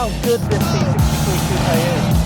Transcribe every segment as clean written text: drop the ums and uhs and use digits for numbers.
how good this C63 Coupe is.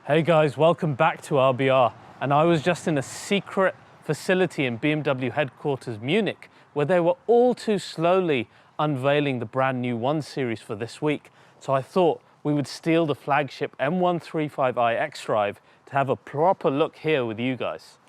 Hey guys, welcome back to RBR. And I was just in a secret facility in BMW headquarters Munich, where they were all too slowly unveiling the brand new 1 Series for this week. So I thought we would steal the flagship M135i XDrive to have a proper look here with you guys.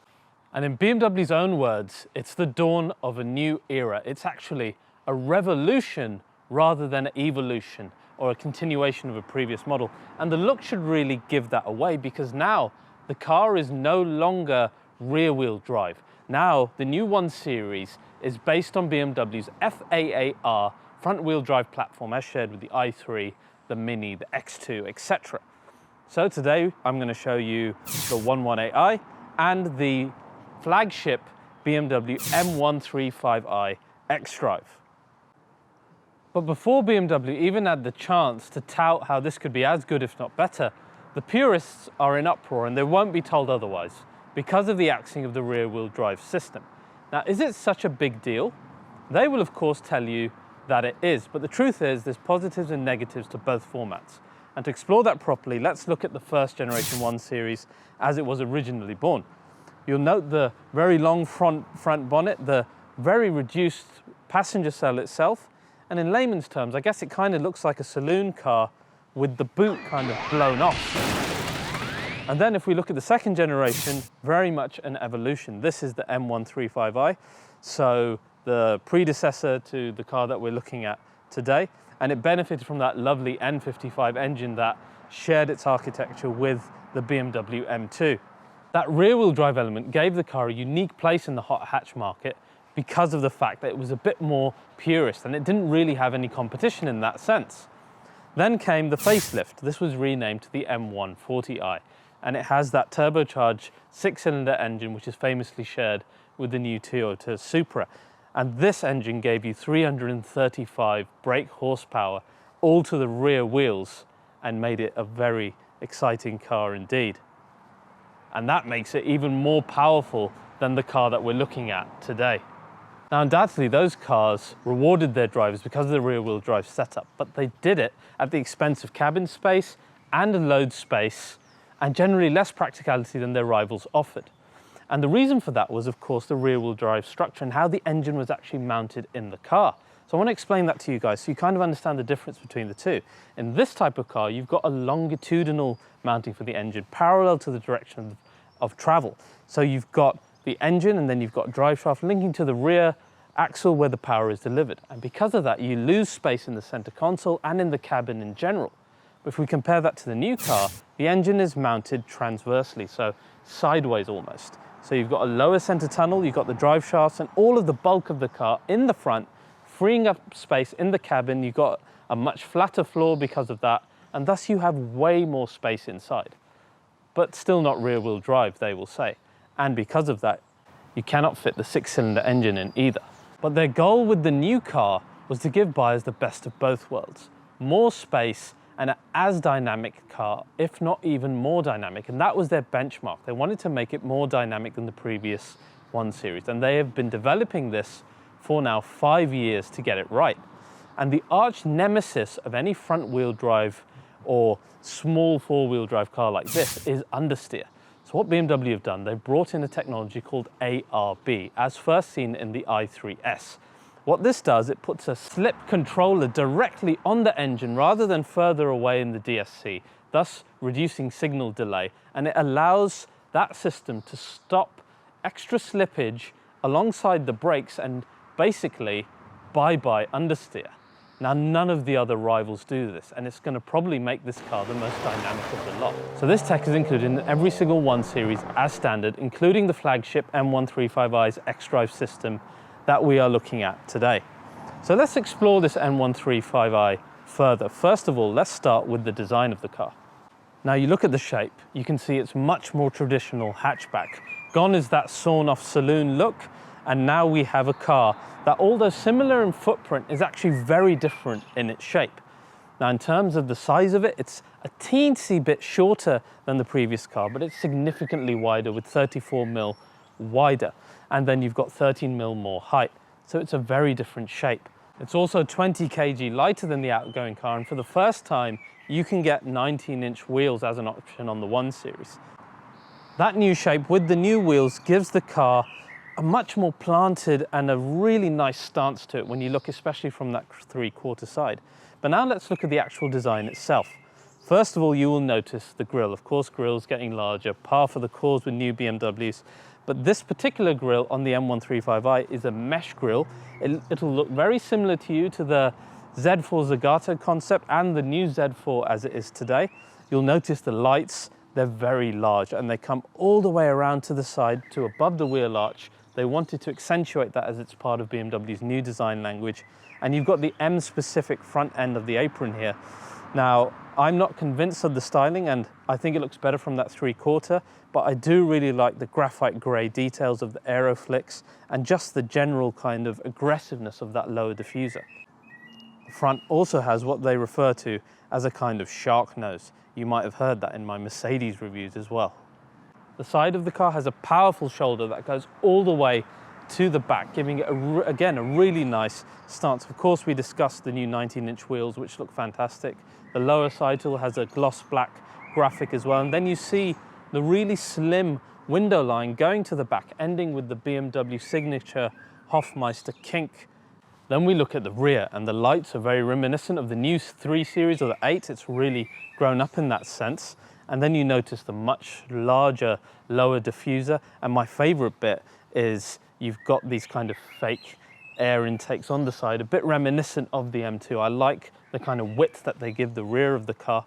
And in BMW's own words, it's the dawn of a new era. It's actually a revolution rather than an evolution, or a continuation of a previous model. And the look should really give that away, because now the car is no longer rear-wheel drive. Now the new 1 Series is based on BMW's FAAR front-wheel drive platform as shared with the i3, the Mini, the X2, etc. So today I'm going to show you the 118i and the flagship BMW M135i XDrive. But before BMW even had the chance to tout how this could be as good if not better, the purists are in uproar and they won't be told otherwise because of the axing of the rear-wheel drive system. Now, is it such a big deal? They will of course tell you that it is, but the truth is there's positives and negatives to both formats. And to explore that properly, let's look at the first generation 1 Series as it was originally born. You'll note the very long front bonnet, the very reduced passenger cell itself, and in layman's terms, I guess it kind of looks like a saloon car with the boot kind of blown off. And then if we look at the second generation, very much an evolution. This is the M135i, so the predecessor to the car that we're looking at today, and it benefited from that lovely N55 engine that shared its architecture with the BMW M2. That rear-wheel drive element gave the car a unique place in the hot hatch market, because of the fact that it was a bit more purist and it didn't really have any competition in that sense. Then came the facelift. This was renamed to the M140i, and it has that turbocharged 6-cylinder engine which is famously shared with the new Toyota Supra. And this engine gave you 335 brake horsepower all to the rear wheels and made it a very exciting car indeed. And that makes it even more powerful than the car that we're looking at today. Now, undoubtedly, those cars rewarded their drivers because of the rear-wheel drive setup, but they did it at the expense of cabin space and load space, and generally less practicality than their rivals offered. And the reason for that was, of course, the rear-wheel drive structure and how the engine was actually mounted in the car. So I want to explain that to you guys so you kind of understand the difference between the two. In this type of car, you've got a longitudinal mounting for the engine, parallel to the direction of travel. So you've got the engine, and then you've got drive shaft linking to the rear axle where the power is delivered. And because of that, you lose space in the center console and in the cabin in general. But if we compare that to the new car, the engine is mounted transversely, so sideways almost. So you've got a lower center tunnel, you've got the drive shafts and all of the bulk of the car in the front, freeing up space in the cabin. You've got a much flatter floor because of that, and thus you have way more space inside. But still not rear-wheel drive, they will say. And because of that, you cannot fit the 6-cylinder engine in either. But their goal with the new car was to give buyers the best of both worlds. More space and an as dynamic car, if not even more dynamic. And that was their benchmark. They wanted to make it more dynamic than the previous 1 Series. And they have been developing this for now 5 years to get it right. And the arch nemesis of any front-wheel drive or small 4-wheel drive car like this is understeer. So what BMW have done, they've brought in a technology called ARB, as first seen in the i3S. What this does, it puts a slip controller directly on the engine rather than further away in the DSC, thus reducing signal delay, and it allows that system to stop extra slippage alongside the brakes and basically bye-bye understeer. Now, none of the other rivals do this, and it's going to probably make this car the most dynamic of the lot. So this tech is included in every single 1 Series as standard, including the flagship M135i's XDrive system that we are looking at today. So let's explore this M135i further. First of all, let's start with the design of the car. Now, you look at the shape, you can see it's much more traditional hatchback. Gone is that sawn-off saloon look, And now we have a car that, although similar in footprint, is actually very different in its shape. Now, in terms of the size of it, it's a teensy bit shorter than the previous car, but it's significantly wider with 34mm wider. And then you've got 13mm more height. So it's a very different shape. It's also 20 kg lighter than the outgoing car. And for the first time, you can get 19-inch wheels as an option on the 1 Series. That new shape with the new wheels gives the car a much more planted and a really nice stance to it when you look especially from that 3/4 side. But now let's look at the actual design itself. First of all, you will notice the grille. Of course, grille's getting larger, par for the course with new BMWs. But this particular grille on the M135i is a mesh grille. It'll look very similar to the Z4 Zagato concept and the new Z4 as it is today. You'll notice the lights, they're very large and they come all the way around to the side to above the wheel arch. They wanted to accentuate that as it's part of BMW's new design language. And you've got the M-specific front end of the apron here. Now, I'm not convinced of the styling and I think it looks better from that 3/4, but I do really like the graphite grey details of the aero flicks and just the general kind of aggressiveness of that lower diffuser. The front also has what they refer to as a kind of shark nose. You might have heard that in my Mercedes reviews as well. The side of the car has a powerful shoulder that goes all the way to the back, giving it, again, a really nice stance. Of course, we discussed the new 19-inch wheels, which look fantastic. The lower side tool has a gloss black graphic as well. And then you see the really slim window line going to the back, ending with the BMW signature Hofmeister kink. Then we look at the rear, and the lights are very reminiscent of the new 3 Series or the 8. It's really grown up in that sense. And then you notice the much larger lower diffuser. And my favorite bit is you've got these kind of fake air intakes on the side, a bit reminiscent of the M2. I like the kind of width that they give the rear of the car.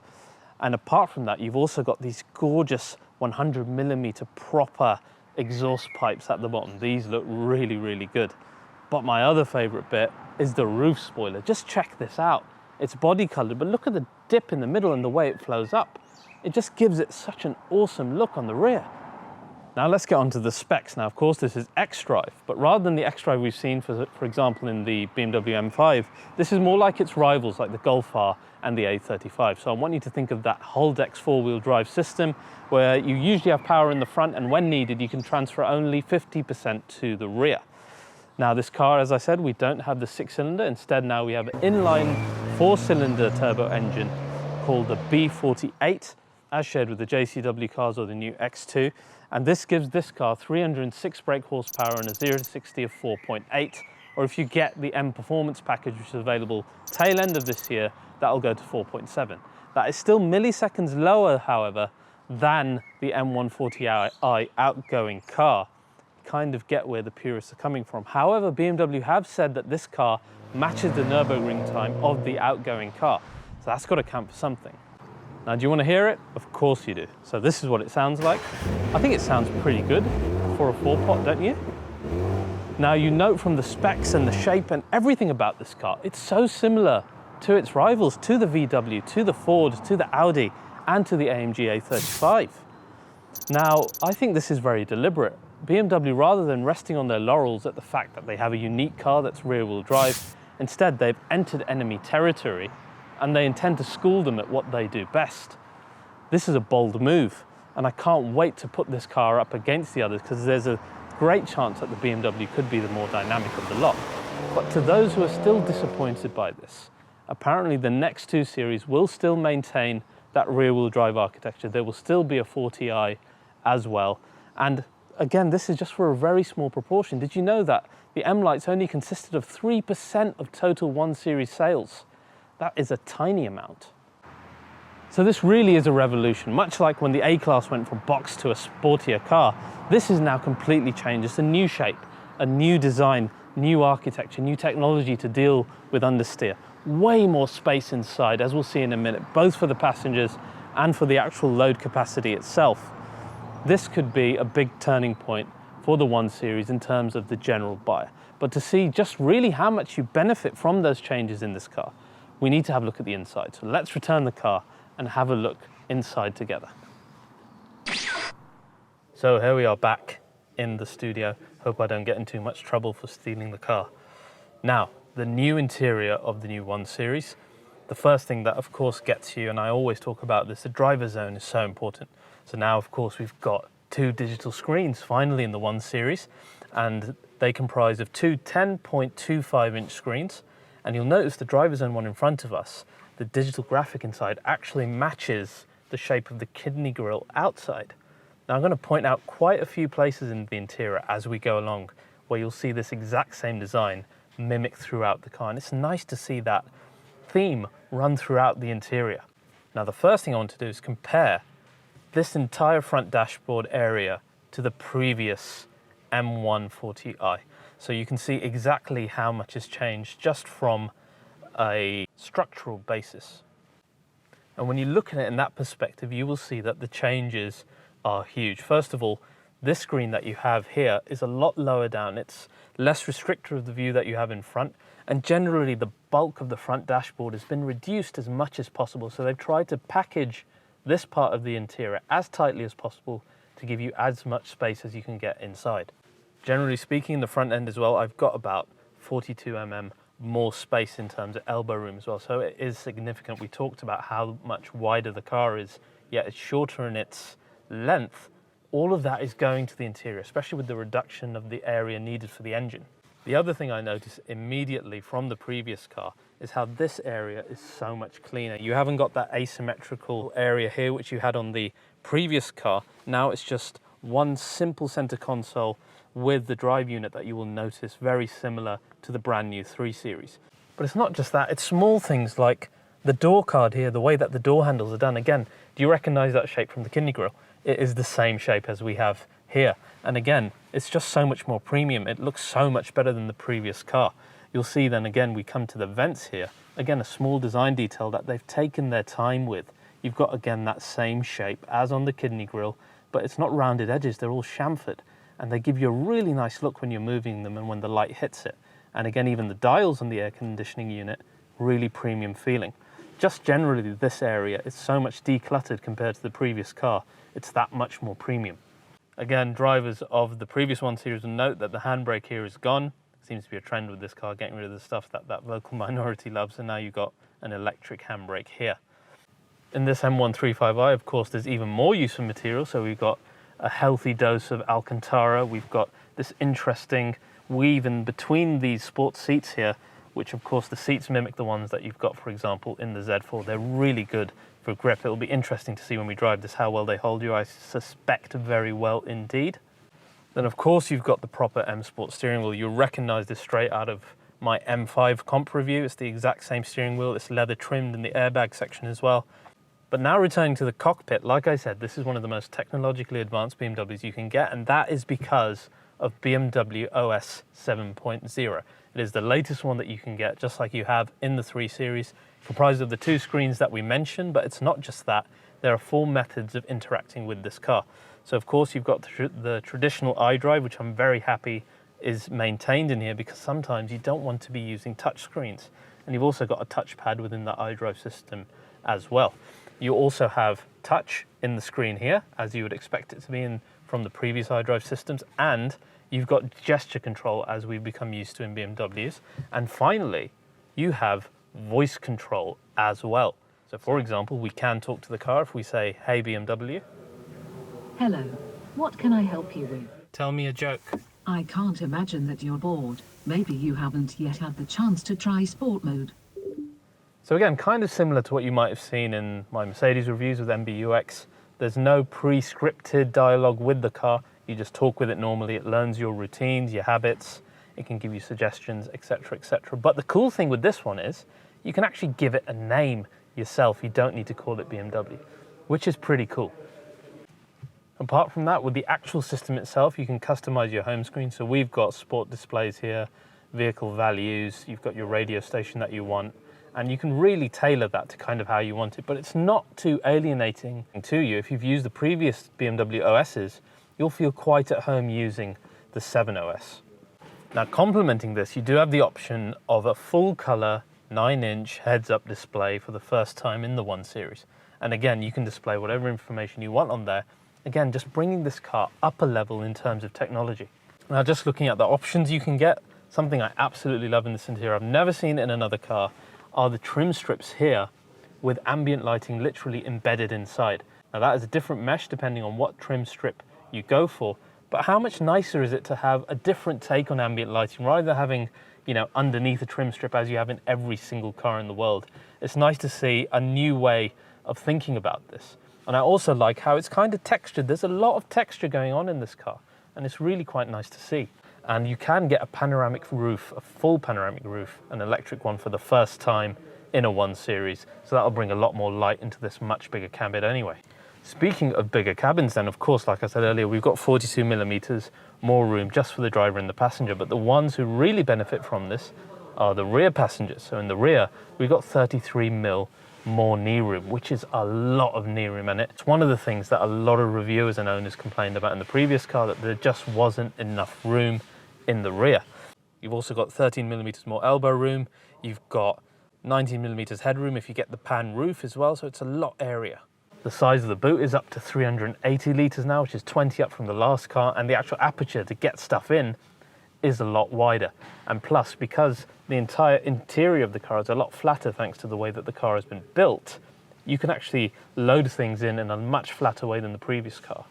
And apart from that, you've also got these gorgeous 100mm proper exhaust pipes at the bottom. These look really, really good. But my other favorite bit is the roof spoiler. Just check this out. It's body colored, but look at the dip in the middle and the way it flows up. It just gives it such an awesome look on the rear. Now let's get on to the specs. Now, of course, this is XDrive, but rather than the XDrive we've seen, for example, in the BMW M5, this is more like its rivals, like the Golf R and the A35. So I want you to think of that Holdex four-wheel drive system, where you usually have power in the front, and when needed, you can transfer only 50% to the rear. Now, this car, as I said, we don't have the 6-cylinder. Instead, now we have an inline 4-cylinder turbo engine called the B48, as shared with the JCW cars or the new X2. And this gives this car 306 brake horsepower and a 0 to 60 of 4.8. Or if you get the M Performance package, which is available tail end of this year, that'll go to 4.7. That is still milliseconds lower, however, than the M140i outgoing car. Kind of get where the purists are coming from. However, BMW have said that this car matches the Nürburgring time of the outgoing car. So that's got to count for something. Now, do you want to hear it? Of course you do. So this is what it sounds like. I think it sounds pretty good for a 4-pot, don't you? Now, you note from the specs and the shape and everything about this car, it's so similar to its rivals, to the VW, to the Ford, to the Audi, and to the AMG A35. Now, I think this is very deliberate. BMW, rather than resting on their laurels at the fact that they have a unique car that's rear-wheel drive, instead they've entered enemy territory and they intend to school them at what they do best. This is a bold move, and I can't wait to put this car up against the others, because there's a great chance that the BMW could be the more dynamic of the lot. But to those who are still disappointed by this, apparently the next 2 Series will still maintain that rear-wheel drive architecture. There will still be a 40i as well. And again, this is just for a very small proportion. Did you know that the M-Lights only consisted of 3% of total 1 Series sales? That is a tiny amount. So this really is a revolution. Much like when the A-Class went from box to a sportier car, this is now completely changed. It's a new shape, a new design, new architecture, new technology to deal with understeer. Way more space inside, as we'll see in a minute, both for the passengers and for the actual load capacity itself. This could be a big turning point for the 1 Series in terms of the general buyer. But to see just really how much you benefit from those changes in this car, we need to have a look at the inside. So let's return the car and have a look inside together. So here we are back in the studio. Hope I don't get in too much trouble for stealing the car. Now, the new interior of the new 1 Series. The first thing that of course gets you, and I always talk about this, the driver zone is so important. So now of course we've got 2 digital screens finally in the 1 Series, and they comprise of 2 10.25-inch screens. And you'll notice the driver zone one in front of us, the digital graphic inside actually matches the shape of the kidney grille outside. Now I'm going to point out quite a few places in the interior as we go along where you'll see this exact same design mimicked throughout the car, and it's nice to see that theme run throughout the interior. Now the first thing I want to do is compare this entire front dashboard area to the previous M140i. So you can see exactly how much has changed just from a structural basis. And when you look at it in that perspective, you will see that the changes are huge. First of all, this screen that you have here is a lot lower down. It's less restrictive of the view that you have in front. And generally the bulk of the front dashboard has been reduced as much as possible. So they've tried to package this part of the interior as tightly as possible to give you as much space as you can get inside. Generally speaking, in the front end as well, I've got about 42 mm more space in terms of elbow room as well. So it is significant. We talked about how much wider the car is, yet it's shorter in its length. All of that is going to the interior, especially with the reduction of the area needed for the engine. The other thing I noticed immediately from the previous car is how this area is so much cleaner. You haven't got that asymmetrical area here which you had on the previous car. Now it's just one simple center console with the drive unit that you will notice very similar to the brand new 3 Series. But it's not just that, it's small things like the door card here, the way that the door handles are done. Again, do you recognize that shape from the kidney grille? It is the same shape as we have here. And again, it's just so much more premium. It looks so much better than the previous car. You'll see then again, we come to the vents here. Again, a small design detail that they've taken their time with. You've got again that same shape as on the kidney grille, but it's not rounded edges, they're all chamfered. And they give you a really nice look when you're moving them and when the light hits it. And again, even the dials on the air conditioning unit, really premium feeling. Just generally this area is so much decluttered compared to the previous car. It's that much more premium. Again, drivers of the previous 1 Series will note that the handbrake here is gone. Seems to be a trend with this car, getting rid of the stuff that that vocal minority loves, and now you've got an electric handbrake here. In this M135i, of course, there's even more use of material, so we've got a healthy dose of Alcantara. We've got this interesting weave in between these sports seats here, which of course the seats mimic the ones that you've got, for example, in the Z4. They're really good for grip. It'll be interesting to see when we drive this how well they hold you. I suspect very well indeed. Then of course you've got the proper M Sport steering wheel. You'll recognize this straight out of my M5 comp review. It's the exact same steering wheel. It's leather trimmed in the airbag section as well. But now returning to the cockpit, like I said, this is one of the most technologically advanced BMWs you can get, and that is because of BMW OS 7.0. It is the latest one that you can get, just like you have in the 3 Series, comprised of the 2 screens that we mentioned, but it's not just that. There are 4 methods of interacting with this car. So of course you've got the traditional iDrive, which I'm very happy is maintained in here, because sometimes you don't want to be using touch screens. And you've also got a touchpad within the iDrive system as well. You also have touch in the screen here, as you would expect it to be from the previous iDrive systems, and you've got gesture control as we've become used to in BMWs. And finally, you have voice control as well. So for example, we can talk to the car if we say, "Hey BMW." Hello, what can I help you with? Tell me a joke. I can't imagine that you're bored. Maybe you haven't yet had the chance to try sport mode. So again, kind of similar to what you might have seen in my Mercedes reviews with MBUX. There's no pre-scripted dialogue with the car. You just talk with it normally. It learns your routines, your habits. It can give you suggestions, etc., etc. But the cool thing with this one is you can actually give it a name yourself. You don't need to call it BMW, which is pretty cool. Apart from that, with the actual system itself, you can customize your home screen. So we've got sport displays here, vehicle values, you've got your radio station that you want, and you can really tailor that to kind of how you want it. But it's not too alienating to you. If you've used the previous BMW OSs, you'll feel quite at home using the 7 OS. Now, complementing this, you do have the option of a full color 9-inch heads-up display for the first time in the 1 Series. And again, you can display whatever information you want on there, Again, just bringing this car up a level in terms of technology. Now, just looking at the options you can get, something I absolutely love in this interior, I've never seen it in another car, are the trim strips here with ambient lighting literally embedded inside. Now, that is a different mesh depending on what trim strip you go for, but how much nicer is it to have a different take on ambient lighting rather than having, you know, underneath a trim strip as you have in every single car in the world. It's nice to see a new way of thinking about this. And I also like how it's kind of textured. There's a lot of texture going on in this car, and it's really quite nice to see. And you can get a panoramic roof, a full panoramic roof, an electric one for the first time in a 1 Series. So that'll bring a lot more light into this much bigger cabin anyway. Speaking of bigger cabins then, of course, like I said earlier, we've got 42 millimeters more room just for the driver and the passenger, but the ones who really benefit from this are the rear passengers. So in the rear, we've got 33 mil more knee room, which is a lot of knee room, and it's one of the things that a lot of reviewers and owners complained about in the previous car, that there just wasn't enough room in the rear. You've also got 13 millimeters more elbow room, you've got 19 millimeters headroom if you get the pan roof as well, so it's a lot area. The size of the boot is up to 380 litres now, which is 20 up from the last car, and the actual aperture to get stuff in is a lot wider. And plus, because the entire interior of the car is a lot flatter thanks to the way that the car has been built, you can actually load things in a much flatter way than the previous car.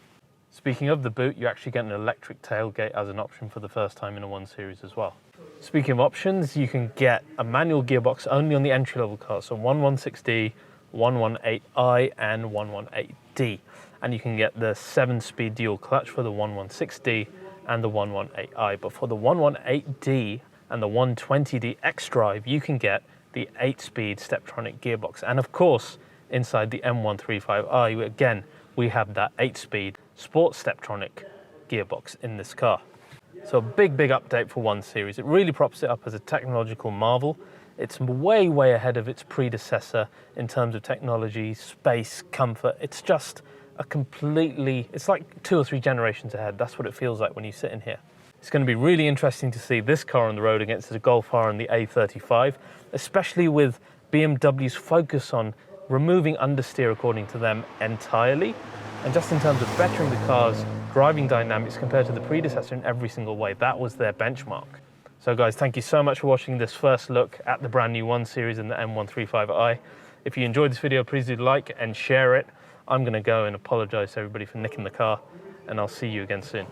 Speaking of the boot, you actually get an electric tailgate as an option for the first time in a 1 Series as well. Speaking of options, you can get a manual gearbox only on the entry-level cars, so 116D, 118i and 118D. And you can get the 7-speed dual clutch for the 116D and the 118i. But for the 118D and the 120D XDrive, you can get the 8-speed Steptronic gearbox. And of course, inside the M135i, again, we have that 8-speed Sport Steptronic gearbox in this car. So a big update for 1 Series. It really props it up as a technological marvel. It's way ahead of its predecessor in terms of technology, space, comfort. It's just a completely, it's like 2 or 3 generations ahead. That's what it feels like when you sit in here. It's going to be really interesting to see this car on the road against the Golf R and the A35, especially with BMW's focus on removing understeer according to them entirely, and just in terms of bettering the car's driving dynamics compared to the predecessor in every single way. That was their benchmark. So guys, thank you so much for watching this first look at the brand new 1 Series and the M135i. If you enjoyed this video, please do like and share it. I'm going to go and apologize to everybody for nicking the car, and I'll see you again soon.